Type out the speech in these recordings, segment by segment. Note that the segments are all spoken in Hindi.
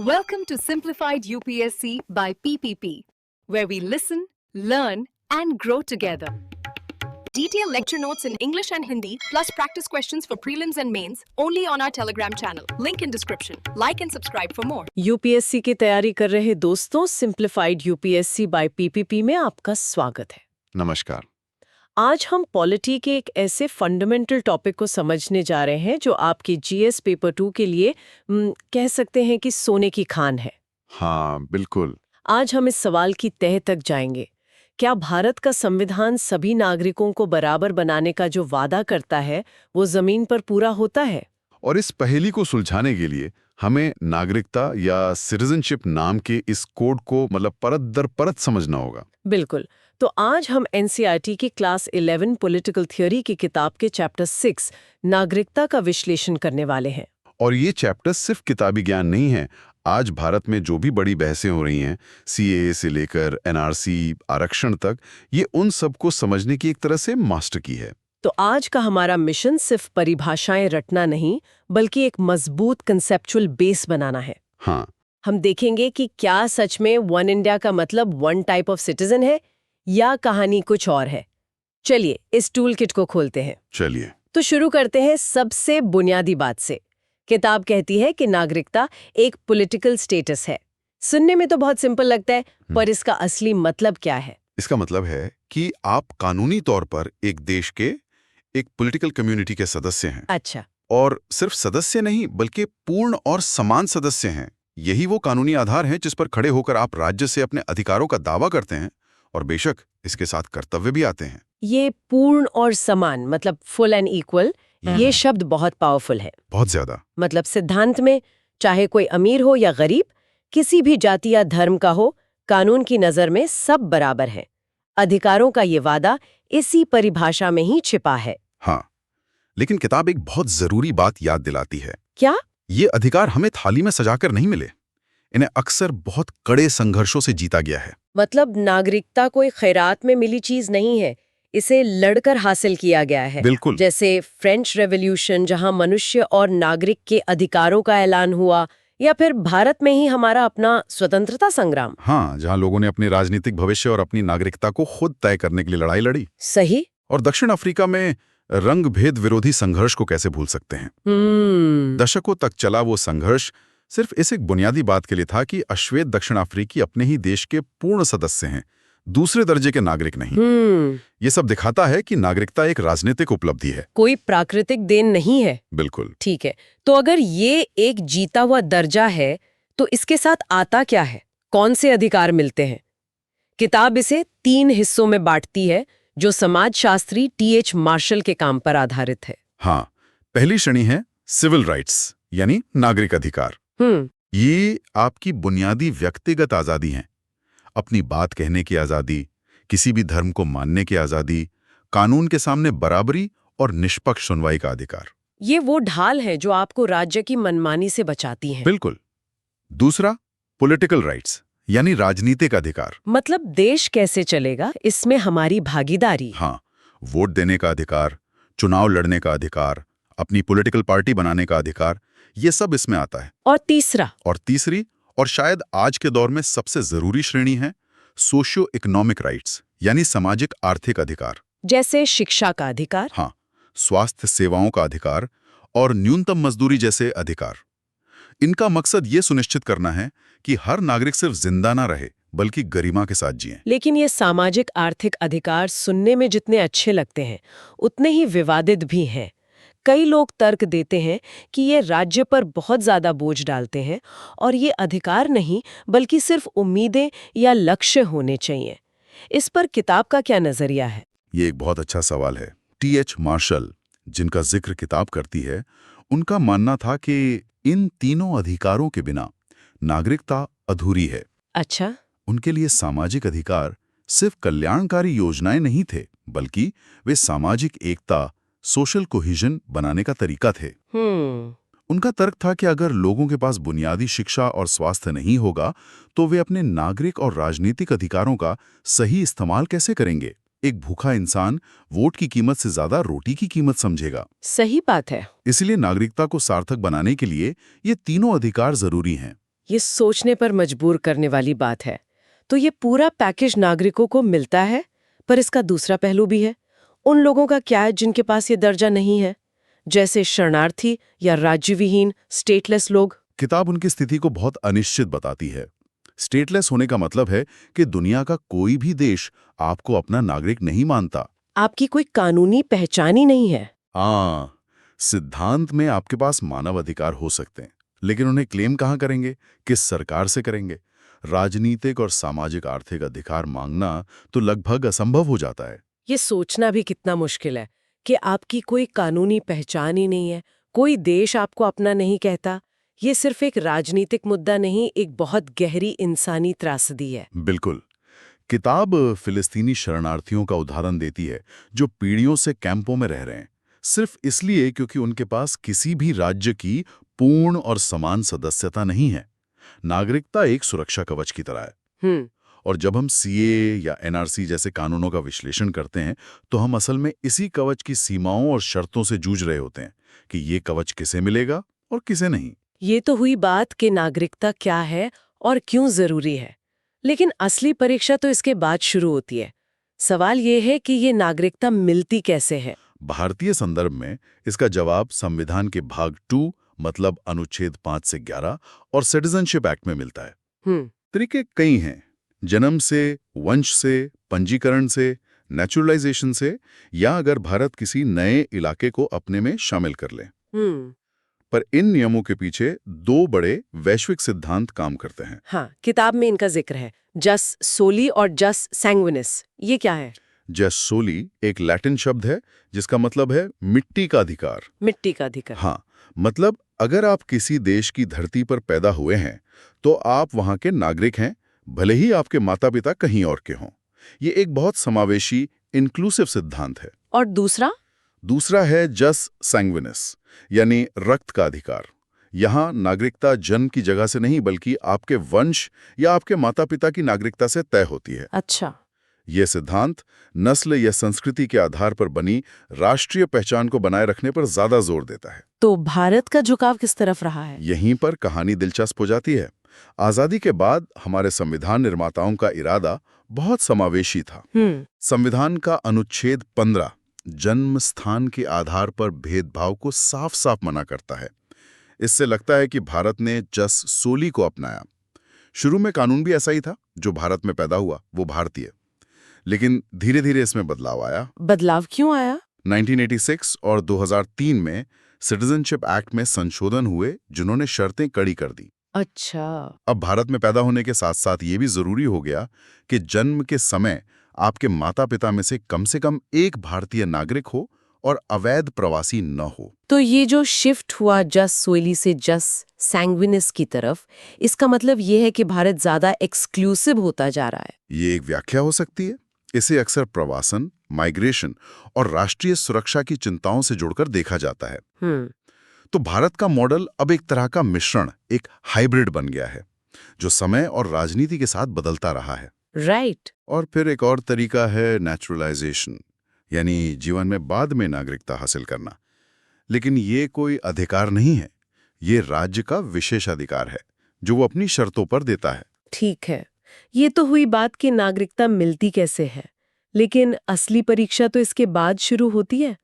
Welcome to Simplified UPSC by PPP, where we listen, learn, and grow together. Detailed lecture notes in English and Hindi, plus practice questions for prelims and mains, only on our Telegram channel. Link in description. Like and subscribe for more. UPSC की तैयारी कर रहे दोस्तों, सिंप्लीफाइड यूपीएससी बाय पीपीपी में आपका स्वागत है। नमस्कार। आज हम पॉलिटी के एक ऐसे फंडामेंटल टॉपिक को समझने जा रहे हैं जो आपकी जीएस पेपर 2 के लिए कह सकते हैं कि सोने की खान है। हाँ, बिल्कुल। आज हम इस सवाल की तह तक जाएंगे। क्या भारत का संविधान सभी नागरिकों को बराबर बनाने का जो वादा करता है वो जमीन पर पूरा होता है? और इस पहेली को सुलझाने के लिए हमें नागरिकता या सिटीजनशिप नाम के इस कोड को परत दर परत समझना होगा। बिल्कुल। तो आज हम एनसीईआरटी की क्लास 11 पॉलिटिकल थ्योरी की किताब के चैप्टर 6 नागरिकता का विश्लेषण करने वाले हैं। और ये चैप्टर सिर्फ किताबी ज्ञान नहीं है। आज भारत में जो भी बड़ी बहसें हो रही हैं, सीएए से लेकर एनआरसी, आरक्षण तक, ये उन सबको समझने की एक तरह से मास्टर की है। तो आज का हमारा मिशन सिर्फ परिभाषाएं रटना नहीं, बल्कि एक मजबूत कंसेप्चुअल बेस बनाना है। हाँ, हम देखेंगे कि क्या सच में वन इंडिया का मतलब वन टाइप ऑफ सिटीजन है या कहानी कुछ और है। चलिए इस टूल किट को खोलते हैं। चलिए तो शुरू करते हैं सबसे बुनियादी बात से। किताब कहती है कि नागरिकता एक पॉलिटिकल स्टेटस है। सुनने में तो बहुत सिंपल लगता है, पर इसका असली मतलब क्या है? इसका मतलब है कि आप कानूनी तौर पर एक देश के एक पॉलिटिकल कम्युनिटी के सदस्य हैं। अच्छा। और सिर्फ सदस्य नहीं, बल्कि पूर्ण और समान सदस्य हैं। यही वो कानूनी आधार हैं जिस पर खड़े होकर आप राज्य से अपने अधिकारों का दावा करते हैं, और बेशक इसके साथ कर्तव्य भी आते हैं। ये पूर्ण और समान मतलब फुल एंड इक्वल, ये शब्द बहुत पावरफुल है। बहुत ज्यादा। मतलब सिद्धांत में चाहे कोई अमीर हो या गरीब, किसी भी जाति या धर्म का हो, कानून की नजर में सब बराबर हैं। अधिकारों का ये वादा इसी परिभाषा में ही छिपा है। हाँ, लेकिन किताब एक बहुत जरूरी बात याद दिलाती है। क्या? ये अधिकार हमें थाली में सजाकर नहीं मिले। इन्हें अक्सर बहुत कड़े संघर्षों से जीता गया है। मतलब नागरिकता कोई खैरात में मिली चीज नहीं है, इसे लड़कर हासिल किया गया है। बिल्कुल। जैसे फ्रेंच रेवोल्यूशन, जहां मनुष्य और नागरिक के अधिकारों का ऐलान हुआ, या फिर भारत में ही हमारा अपना स्वतंत्रता संग्राम। हाँ, जहां लोगों ने अपने राजनीतिक भविष्य और अपनी नागरिकता को खुद तय करने के लिए लड़ाई लड़ी। सही। और दक्षिण अफ्रीका में रंग भेद विरोधी संघर्ष को कैसे भूल सकते हैं। दशकों तक चला वो संघर्ष सिर्फ इस एक बुनियादी बात के लिए था कि अश्वेत दक्षिण अफ्रीकी अपने ही देश के पूर्ण सदस्य हैं, दूसरे दर्जे के नागरिक नहीं। ये सब दिखाता है कि नागरिकता एक राजनीतिक उपलब्धि है, कोई प्राकृतिक देन नहीं है। बिल्कुल। ठीक है, तो अगर ये एक जीता हुआ दर्जा है, तो इसके साथ आता क्या है? कौन से अधिकार मिलते हैं? किताब इसे 3 हिस्सों में बांटती है, जो समाजशास्त्री टीएच मार्शल के काम पर आधारित है। हाँ, पहली श्रेणी है सिविल राइट्स, यानी नागरिक अधिकार। ये आपकी बुनियादी व्यक्तिगत आजादी है। अपनी बात कहने की आजादी, किसी भी धर्म को मानने की आजादी, कानून के सामने बराबरी और निष्पक्ष सुनवाई का अधिकार। ये वो ढाल है जो आपको राज्य की मनमानी से बचाती है। बिल्कुल। दूसरा, पॉलिटिकल राइट्स, यानी राजनीतिक अधिकार। मतलब देश कैसे चलेगा, इसमें हमारी भागीदारी। हाँ, वोट देने का अधिकार, चुनाव लड़ने का अधिकार, अपनी पॉलिटिकल पार्टी बनाने का अधिकार, ये सब इसमें आता है। और तीसरी और शायद आज के दौर में सबसे जरूरी श्रेणी है सोशियो इकोनॉमिक राइट्स, यानी सामाजिक आर्थिक अधिकार। जैसे शिक्षा का अधिकार। हाँ, स्वास्थ्य सेवाओं का अधिकार और न्यूनतम मजदूरी जैसे अधिकार। इनका मकसद ये सुनिश्चित करना है कि हर नागरिक सिर्फ जिंदा ना रहे, बल्कि गरिमा के साथ जिए। लेकिन ये सामाजिक आर्थिक अधिकार सुनने में जितने अच्छे लगते हैं, उतने ही विवादित भी हैं। कई लोग तर्क देते हैं कि ये राज्य पर बहुत ज्यादा बोझ डालते हैं और ये अधिकार नहीं, बल्कि सिर्फ उम्मीदें या लक्ष्य होने चाहिए। इस पर किताब का क्या नजरिया है? ये एक बहुत अच्छा सवाल है। टीएच मार्शल, जिनका जिक्र किताब करती है, उनका मानना था कि इन तीनों अधिकारों के बिना नागरिकता अधूरी है। अच्छा। उनके लिए सामाजिक अधिकार सिर्फ कल्याणकारी योजनाएं नहीं थे, बल्कि वे सामाजिक एकता, सोशल कोहिजन बनाने का तरीका थे। उनका तर्क था कि अगर लोगों के पास बुनियादी शिक्षा और स्वास्थ्य नहीं होगा, तो वे अपने नागरिक और राजनीतिक अधिकारों का सही इस्तेमाल कैसे करेंगे। एक भूखा इंसान वोट की कीमत से ज्यादा रोटी की कीमत समझेगा। सही बात है। इसलिए नागरिकता को सार्थक बनाने के लिए ये तीनों अधिकार जरूरी हैं। ये सोचने पर मजबूर करने वाली बात है। तो ये पूरा पैकेज नागरिकों को मिलता है, पर इसका दूसरा पहलू भी है। उन लोगों का क्या है जिनके पास ये दर्जा नहीं है, जैसे शरणार्थी या राज्यविहीन स्टेटलेस लोग? किताब उनकी स्थिति को बहुत अनिश्चित बताती है। स्टेटलेस होने का मतलब है कि दुनिया का कोई भी देश आपको अपना नागरिक नहीं मानता। आपकी कोई कानूनी पहचान ही नहीं है। सिद्धांत में आपके पास मानव अधिकार हो सकते हैं, लेकिन उन्हें क्लेम कहाँ करेंगे, किस सरकार से करेंगे? राजनीतिक और सामाजिक आर्थिक अधिकार मांगना तो लगभग असंभव हो जाता है। ये सोचना भी कितना मुश्किल है कि आपकी कोई कानूनी पहचान ही नहीं है, कोई देश आपको अपना नहीं कहता। ये सिर्फ एक राजनीतिक मुद्दा नहीं, एक बहुत गहरी इंसानी त्रासदी है। बिल्कुल। किताब फिलिस्तीनी शरणार्थियों का उदाहरण देती है जो पीढ़ियों से कैंपों में रह रहे हैं, सिर्फ इसलिए क्योंकि उनके पास किसी भी राज्य की पूर्ण और समान सदस्यता नहीं है। नागरिकता एक सुरक्षा कवच की तरह है। और जब हम सीए या एनआरसी जैसे कानूनों का विश्लेषण करते हैं, तो हम असल में इसी कवच की सीमाओं और शर्तों से जूझ रहे होते हैं कि ये कवच किसे मिलेगा और किसे नहीं। ये तो हुई बात कि नागरिकता क्या है और क्यों जरूरी है, लेकिन असली परीक्षा तो इसके बाद शुरू होती है। सवाल ये है कि ये नागरिकता मिलती कैसे है? भारतीय संदर्भ में इसका जवाब संविधान के भाग 2 मतलब अनुच्छेद 5 से 11 और सिटीजनशिप एक्ट में मिलता है। तरीके कई हैं, जन्म से, वंश से, पंजीकरण से, नेचुरलाइजेशन से, या अगर भारत किसी नए इलाके को अपने में शामिल कर ले। पर इन नियमों के पीछे 2 बड़े वैश्विक सिद्धांत काम करते हैं। हाँ, किताब में इनका जिक्र है, जस सोली और जस सैंग्विनिस। ये क्या है? जस सोली एक लैटिन शब्द है जिसका मतलब है मिट्टी का अधिकार। मिट्टी का अधिकार। हाँ, मतलब अगर आप किसी देश की धरती पर पैदा हुए हैं तो आप वहां के नागरिक हैं, भले ही आपके माता पिता कहीं और के हों। ये एक बहुत समावेशी इंक्लूसिव सिद्धांत है। और दूसरा है जस सैंग्विनिस, यानी रक्त का अधिकार। यहाँ नागरिकता जन्म की जगह से नहीं बल्कि आपके वंश या आपके माता पिता की नागरिकता से तय होती है। अच्छा। यह सिद्धांत नस्ल या संस्कृति के आधार पर बनी राष्ट्रीय पहचान को बनाए रखने पर ज्यादा जोर देता है। तो भारत का झुकाव किस तरफ रहा है? यहीं पर कहानी दिलचस्प हो जाती है। आजादी के बाद हमारे संविधान निर्माताओं का इरादा बहुत समावेशी था। संविधान का अनुच्छेद 15 जन्म स्थान के आधार पर भेदभाव को साफ साफ मना करता है। इससे लगता है कि भारत ने जस सोली को अपनाया। शुरू में कानून भी ऐसा ही था, जो भारत में पैदा हुआ वो भारतीय। लेकिन धीरे धीरे इसमें बदलाव आया। बदलाव क्यों आया? 1986 और 2003 में सिटीजनशिप एक्ट में संशोधन हुए जिन्होंने शर्तें कड़ी कर दी। अच्छा। अब भारत में पैदा होने के साथ साथ ये भी जरूरी हो गया कि जन्म के समय आपके माता पिता में से कम एक भारतीय नागरिक हो और अवैध प्रवासी न हो। तो ये जो शिफ्ट हुआ जस सोली से जस सैंग्विनिस की तरफ, इसका मतलब ये है कि भारत ज्यादा एक्सक्लूसिव होता जा रहा है। ये एक व्याख्या हो सकती है। इसे अक्सर प्रवासन, माइग्रेशन और राष्ट्रीय सुरक्षा की चिंताओं से जोड़कर देखा जाता है। तो भारत का मॉडल अब एक तरह का मिश्रण, एक हाइब्रिड बन गया है, जो समय और राजनीति के साथ बदलता रहा है। राइट। और फिर एक और तरीका है नेचुरलाइजेशन, यानी जीवन में बाद में नागरिकता हासिल करना। लेकिन ये कोई अधिकार नहीं है, ये राज्य का विशेषाधिकार है जो वो अपनी शर्तों पर देता है। ठीक है, ये तो हुई बात कि नागरिकता मिलती कैसे है, लेकिन असली परीक्षा तो इसके बाद शुरू होती है।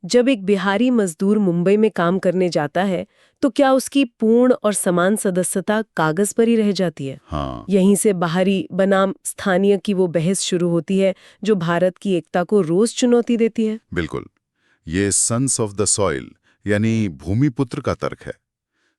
जब एक बिहारी मजदूर मुंबई में काम करने जाता है तो क्या उसकी पूर्ण और समान सदस्यता कागज पर ही रह जाती है? हाँ। यहीं से बाहरी बनाम स्थानीय की वो बहस शुरू होती है जो भारत की एकता को रोज चुनौती देती है। बिल्कुल, ये सन्स ऑफ द सॉइल यानी भूमिपुत्र का तर्क है।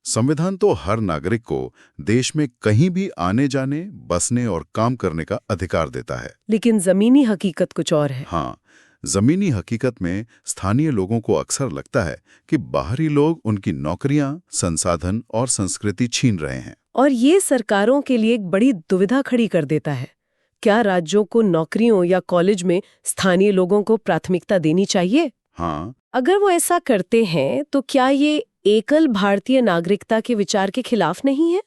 संविधान तो हर नागरिक को देश में कहीं भी आने जाने, बसने और काम करने का अधिकार देता है। लेकिन जमीनी हकीकत कुछ और है। हाँ, जमीनी हकीकत में स्थानीय लोगों को अक्सर लगता है कि बाहरी लोग उनकी नौकरियां, संसाधन और संस्कृति छीन रहे हैं। और ये सरकारों के लिए एक बड़ी दुविधा खड़ी कर देता है। क्या राज्यों को नौकरियों या कॉलेज में स्थानीय लोगों को प्राथमिकता देनी चाहिए? हाँ। अगर वो ऐसा करते हैं तो क्या ये एकल भारतीय नागरिकता के विचार के खिलाफ नहीं है?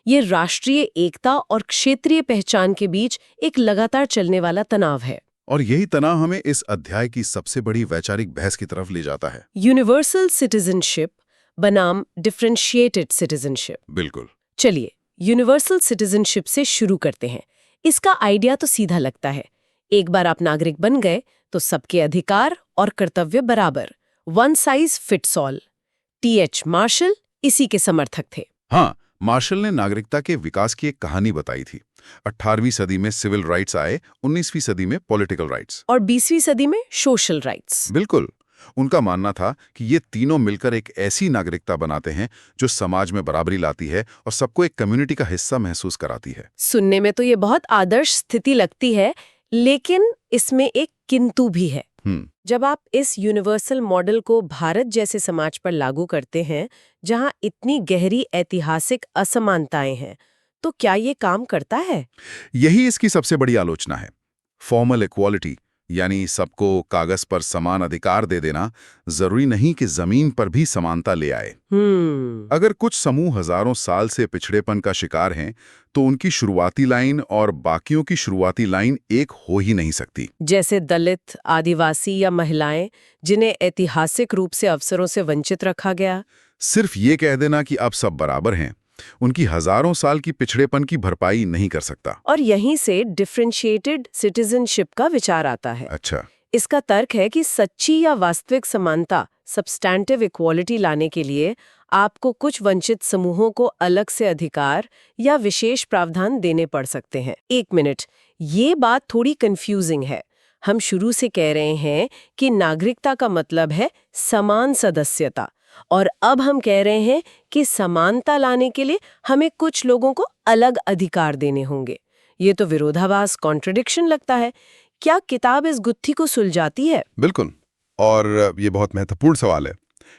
ये राष्ट्रीय एकता और क्षेत्रीय पहचान के बीच एक लगातार चलने वाला तनाव है। और यही तनाव हमें इस अध्याय की सबसे बड़ी वैचारिक बहस की तरफ ले जाता है। यूनिवर्सल सिटीजनशिप बनाम डिफरेंशिएटेड सिटीजनशिप। बिल्कुल। चलिए यूनिवर्सल सिटीजनशिप से शुरू करते हैं। इसका आइडिया तो सीधा लगता है। एक बार आप नागरिक बन गए तो सबके अधिकार और कर्तव्य बराबर। One size fits all. T H. Marshall इसी के समर्थक थे। हाँ, मार्शल ने नागरिकता के विकास की एक कहानी बताई थी। 18वीं सदी में सिविल राइट्स आए, 19वीं सदी में पॉलिटिकल राइट्स और 20वीं सदी में सोशल राइट्स। बिल्कुल। उनका मानना था कि ये तीनों मिलकर एक ऐसी नागरिकता बनाते हैं जो समाज में बराबरी लाती है और सबको एक कम्युनिटी का हिस्सा महसूस कराती है। सुनने में तो ये बहुत आदर्श स्थिति लगती है, लेकिन इसमें एक किंतु भी है। जब आप इस यूनिवर्सल मॉडल को भारत जैसे समाज पर लागू करते हैं, जहां इतनी गहरी ऐतिहासिक असमानताएं हैं, तो क्या ये काम करता है? यही इसकी सबसे बड़ी आलोचना है। फॉर्मल इक्वालिटी, यानी सबको कागज पर समान अधिकार दे देना, जरूरी नहीं कि जमीन पर भी समानता ले आए। अगर कुछ समूह हजारों साल से पिछड़ेपन का शिकार हैं, तो उनकी शुरुआती लाइन और बाकियों की शुरुआती लाइन एक हो ही नहीं सकती। जैसे दलित, आदिवासी या महिलाएं, जिन्हें ऐतिहासिक रूप से अवसरों से वंचित रखा गया। सिर्फ ये कह देना कि अब सब बराबर हैं, उनकी हजारों साल की पिछड़ेपन की भरपाई नहीं कर सकता। और यहीं से डिफरेंशिएटेड सिटीजनशिप का विचार आता है। अच्छा। इसका तर्क है कि सच्ची या वास्तविक समानता, सब्सटैंटिव इक्वालिटी लाने के लिए आपको कुछ वंचित समूहों को अलग से अधिकार या विशेष प्रावधान देने पड़ सकते हैं। एक मिनट, ये बात थोड़ी कंफ्यूजिंग है। हम शुरू से कह रहे हैं कि नागरिकता का मतलब है समान सदस्यता, और अब हम कह रहे हैं कि समानता लाने के लिए हमें कुछ लोगों को अलग अधिकार देने होंगे। ये तो विरोधाभास, कॉन्ट्रडिक्शन लगता है। क्या किताब इस गुत्थी को सुलझाती है? बिल्कुल, और ये बहुत महत्वपूर्ण सवाल है।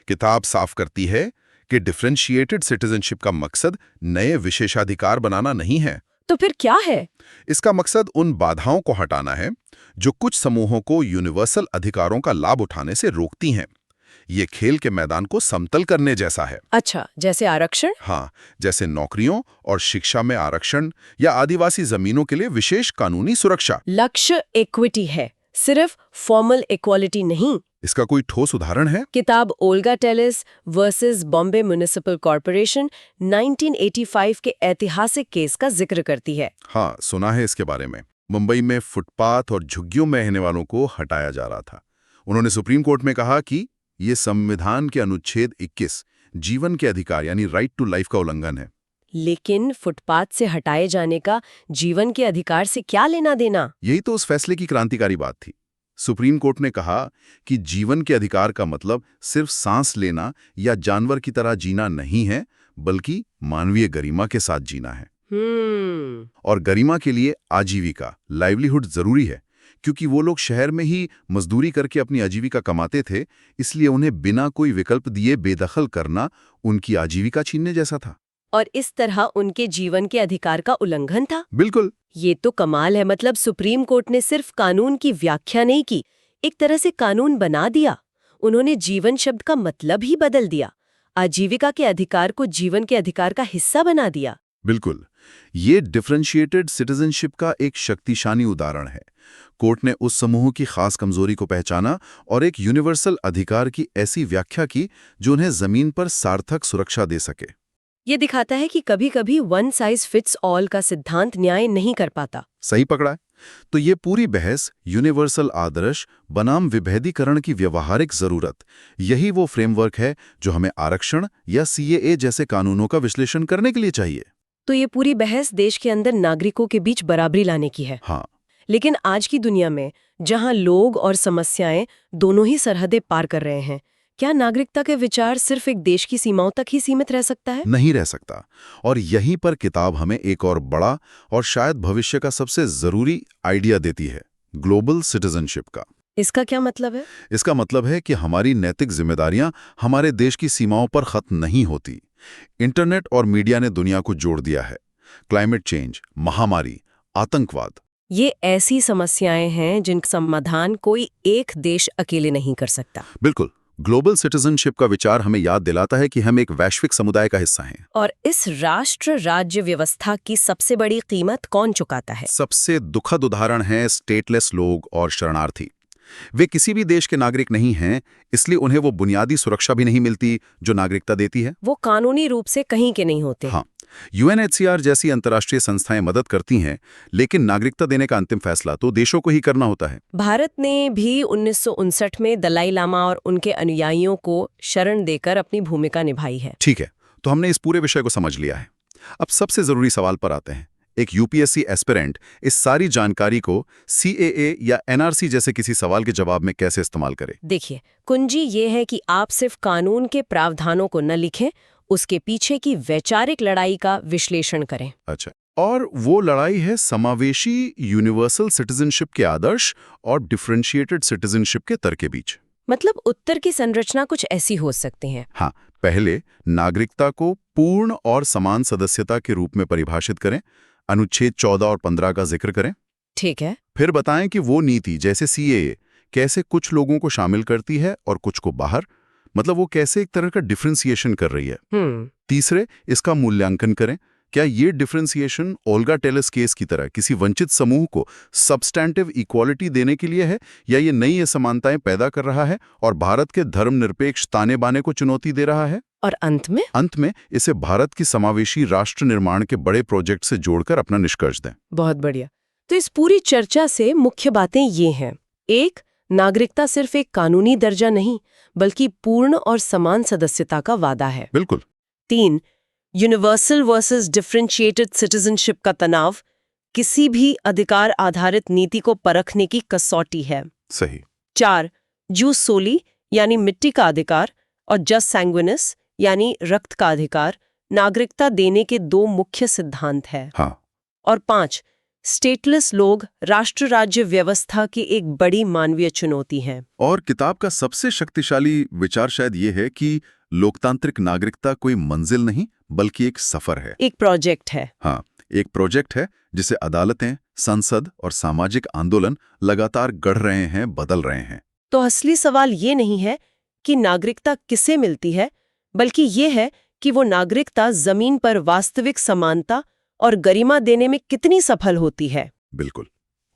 किताब साफ करती है कि डिफरेंशिएटेड सिटीजनशिप का मकसद नए विशेषाधिकार बनाना नहीं है। तो फिर क्या है? इसका मकसद उन बाधाओं को हटाना है जो कुछ समूहों को यूनिवर्सल अधिकारों का लाभ उठाने से रोकती हैं। ये खेल के मैदान को समतल करने जैसा है। अच्छा, जैसे आरक्षण? हाँ, जैसे नौकरियों और शिक्षा में आरक्षण या आदिवासी जमीनों के लिए विशेष कानूनी सुरक्षा। लक्ष्य इक्विटी है, सिर्फ फॉर्मल इक्वालिटी नहीं। इसका कोई ठोस उदाहरण है? किताब Olga Tellis versus Bombay municipal corporation 1985 के ऐतिहासिक केस का जिक्र करती है। हाँ, सुना है इसके बारे में। मुंबई में फुटपाथ और झुग्गियों में रहने वालों को हटाया जा रहा था। उन्होंने सुप्रीम कोर्ट में कहा कि ये संविधान के अनुच्छेद 21 जीवन के अधिकार यानी राइट टू लाइफ का उल्लंघन है। लेकिन फुटपाथ से हटाए जाने का जीवन के अधिकार से क्या लेना देना? यही तो उस फैसले की क्रांतिकारी बात थी। सुप्रीम कोर्ट ने कहा कि जीवन के अधिकार का मतलब सिर्फ सांस लेना या जानवर की तरह जीना नहीं है, बल्कि मानवीय गरिमा के साथ जीना है। और गरिमा के लिए आजीविका, लाइवलीहुड जरूरी है, क्योंकि वो लोग शहर में ही मजदूरी करके अपनी आजीविका कमाते थे, इसलिए उन्हें बिना कोई विकल्प दिए बेदखल करना उनकी आजीविका छीनने जैसा था। और इस तरह उनके जीवन के अधिकार का उल्लंघन था। बिल्कुल। ये तो कमाल है। मतलब सुप्रीम कोर्ट ने सिर्फ कानून की व्याख्या नहीं की, एक तरह से कानून बना दिया। उन्होंने जीवन शब्द का मतलब ही बदल दिया, आजीविका के अधिकार को जीवन के अधिकार का हिस्सा बना दिया। बिल्कुल, ये डिफरेंशिएटेड सिटीजनशिप का एक शक्तिशाली उदाहरण है। कोर्ट ने उस समूह की खास कमजोरी को पहचाना और एक यूनिवर्सल अधिकार की ऐसी व्याख्या की जो उन्हें जमीन पर सार्थक सुरक्षा दे सके। ये दिखाता है कि कभी-कभी वन साइज फिट्स ऑल का सिद्धांत न्याय नहीं कर पाता। सही पकड़ा है। तो ये पूरी बहस यूनिवर्सल आदर्श बनाम विभेदीकरण की व्यवहारिक जरूरत, यही वो फ्रेमवर्क है जो हमें आरक्षण या CAA जैसे कानूनों का विश्लेषण करने के लिए चाहिए। तो ये पूरी बहस देश के अंदर नागरिकों के बीच बराबरी लाने की है। हाँ। लेकिन आज की दुनिया में, जहां लोग और समस्याएं दोनों ही सरहदें पार कर रहे हैं, क्या नागरिकता के विचार सिर्फ एक देश की सीमाओं तक ही सीमित रह सकता है? नहीं रह सकता। और यहीं पर किताब हमें एक और बड़ा और शायद भविष्य का सबसे जरूरी आइडिया देती है, ग्लोबल सिटीजनशिप का। इसका क्या मतलब है? इसका मतलब है कि हमारी नैतिक जिम्मेदारियां हमारे देश की सीमाओं पर खत्म नहीं होती। इंटरनेट और मीडिया ने दुनिया को जोड़ दिया है। क्लाइमेट चेंज, महामारी, आतंकवाद, ये ऐसी समस्याएं हैं जिनका समाधान कोई एक देश अकेले नहीं कर सकता। बिल्कुल। ग्लोबल सिटीजनशिप का विचार हमें याद दिलाता है कि हम एक वैश्विक समुदाय का हिस्सा हैं। और इस राष्ट्र राज्य व्यवस्था की सबसे बड़ी कीमत कौन चुकाता है? सबसे दुखद उदाहरण है स्टेटलेस लोग और शरणार्थी। वे किसी भी देश के नागरिक नहीं हैं, इसलिए उन्हें वो बुनियादी सुरक्षा भी नहीं मिलती जो नागरिकता देती है। वो कानूनी रूप से कहीं के नहीं होते। हाँ, यूएनएचसीआर जैसी अंतर्राष्ट्रीय संस्थाएं मदद करती हैं, लेकिन नागरिकता देने का अंतिम फैसला तो देशों को ही करना होता है। भारत ने भी 1959 में दलाई लामा और उनके अनुयायियों को शरण देकर अपनी भूमिका निभाई है। ठीक है, तो हमने इस पूरे विषय को समझ लिया है। अब सबसे जरूरी सवाल पर आते हैं। एक यूपीएससी एस्पिरेंट इस सारी जानकारी को सीएए या एनआरसी जैसे किसी सवाल के जवाब में कैसे इस्तेमाल करे? देखिए, कुंजी ये है कि आप सिर्फ कानून के प्रावधानों को न लिखें, उसके पीछे की वैचारिक लड़ाई का विश्लेषण करें। अच्छा, और वो लड़ाई है समावेशी यूनिवर्सल सिटीजनशिप के आदर्श और डिफरेंशिएटेड सिटीजनशिप के तर्क के बीच। मतलब उत्तर की संरचना कुछ ऐसी हो सकती है। हाँ, पहले नागरिकता को पूर्ण और समान सदस्यता के रूप में परिभाषित करें, अनुच्छेद 14 और 15 का जिक्र करें। ठीक है। फिर बताएं कि वो नीति जैसे सीएए कैसे कुछ लोगों को शामिल करती है और कुछ को बाहर, मतलब वो कैसे एक तरह का डिफरेंशिएशन कर रही है। तीसरे, इसका मूल्यांकन करें। क्या ये डिफरेंशिएशन ओल्गा टेलस केस की तरह किसी वंचित समूह को सब्सटैंटिव इक्वालिटी देने के लिए है, या ये नई असमानताएं पैदा कर रहा है और भारत के धर्मनिरपेक्ष ताने बाने को चुनौती दे रहा है? और अंत में इसे भारत की समावेशी राष्ट्र निर्माण के बड़े प्रोजेक्ट से जोड़कर अपना निष्कर्ष दें। बहुत बढ़िया। तो इस पूरी चर्चा से मुख्य बातें ये हैं। 1. नागरिकता सिर्फ एक कानूनी दर्जा नहीं, बल्कि पूर्ण और समान सदस्यता का वादा है। बिल्कुल। 3. यूनिवर्सल वर्सेस डिफरेंशिएटेड सिटीजनशिप का तनाव किसी भी अधिकार आधारित नीति को परखने की कसौटी है। सही। 4. जूस सोली यानी मिट्टी का अधिकार और जस सैंग्विनिस यानी रक्त का अधिकार नागरिकता देने के 2 मुख्य सिद्धांत हैं। हाँ। और 5. स्टेटलेस लोग राष्ट्र राज्य व्यवस्था की एक बड़ी मानवीय चुनौती है। और किताब का सबसे शक्तिशाली विचार शायद ये है कि लोकतांत्रिक नागरिकता कोई मंजिल नहीं, बल्कि एक सफर है, एक प्रोजेक्ट है। हाँ, एक प्रोजेक्ट है जिसे अदालतें, संसद और सामाजिक आंदोलन लगातार गढ़ रहे हैं, बदल रहे हैं। तो असली सवाल ये नहीं है कि नागरिकता किसे मिलती है, बल्कि ये है कि वो नागरिकता जमीन पर वास्तविक समानता और गरिमा देने में कितनी सफल होती है। बिल्कुल।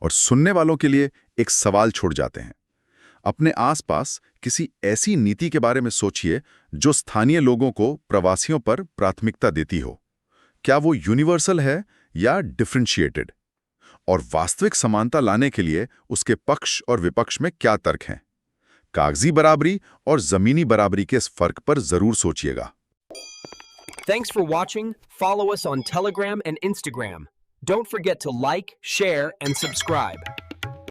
और सुनने वालों के लिए एक सवाल छोड़ जाते हैं। अपने आसपास किसी ऐसी नीति के बारे में सोचिए जो स्थानीय लोगों को, प्रवासियों पर प्राथमिकता देती हो। क्या वो यूनिवर्सल है या डिफरेंशिएटेड? और वास्तविक समानता लाने के लिए उसके पक्ष और विपक्ष में क्या तर्क हैं? कागजी बराबरी और जमीनी बराबरी के इस फर्क पर जरूर सोचिएगा। Thanks for watching. Follow us on Telegram and Instagram. Don't forget to like, share, and subscribe.